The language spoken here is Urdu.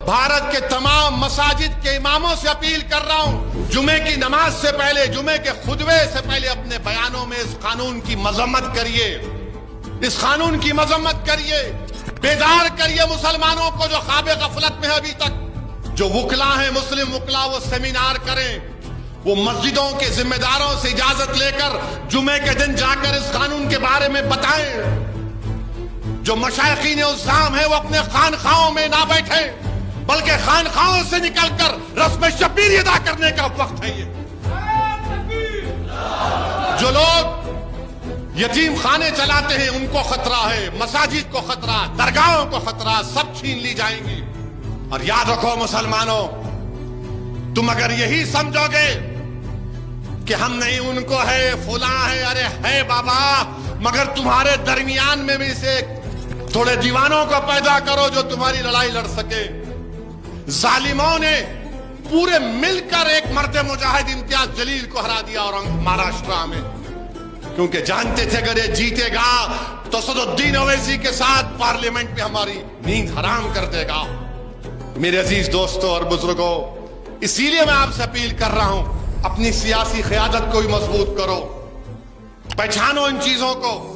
بھارت کے تمام مساجد کے اماموں سے اپیل کر رہا ہوں، جمعے کی نماز سے پہلے، جمعے کے خطبے سے پہلے اپنے بیانوں میں اس قانون کی مذمت کریے، اس قانون کی مذمت کریے، بیدار کریے مسلمانوں کو جو خواب غفلت میں ہے ابھی تک۔ جو وکلا ہیں، مسلم وکلا، وہ سیمینار کریں، وہ مسجدوں کے ذمہ داروں سے اجازت لے کر جمعے کے دن جا کر اس قانون کے بارے میں بتائیں۔ جو مشائخین الزام ہیں وہ اپنے خانخواہوں میں نہ بیٹھیں، بلکہ خانخواہوں سے نکل کر رسم شبیری ادا کرنے کا وقت ہے یہ۔ جو لوگ یتیم خانے چلاتے ہیں ان کو خطرہ ہے، مساجد کو خطرہ، درگاہوں کو خطرہ، سب چھین لی جائیں گی۔ اور یاد رکھو مسلمانوں، تم اگر یہی سمجھو گے کہ ہم نہیں ان کو ہے، فلاں ہے، ارے ہے بابا، مگر تمہارے درمیان میں بھی سے تھوڑے دیوانوں کو پیدا کرو جو تمہاری لڑائی لڑ سکے۔ ظالموں نے پورے مل کر ایک مرد مجاہد امتیاز جلیل کو ہرا دیا اور مہاراشٹرا میں، کیونکہ جانتے تھے اگر یہ جیتے گا تو اسدالدین اویسی کے ساتھ پارلیمنٹ میں ہماری نیند حرام کر دے گا۔ میرے عزیز دوستوں اور بزرگوں، اسی لیے میں آپ سے اپیل کر رہا ہوں، اپنی سیاسی قیادت کو بھی مضبوط کرو، پہچانو ان چیزوں کو۔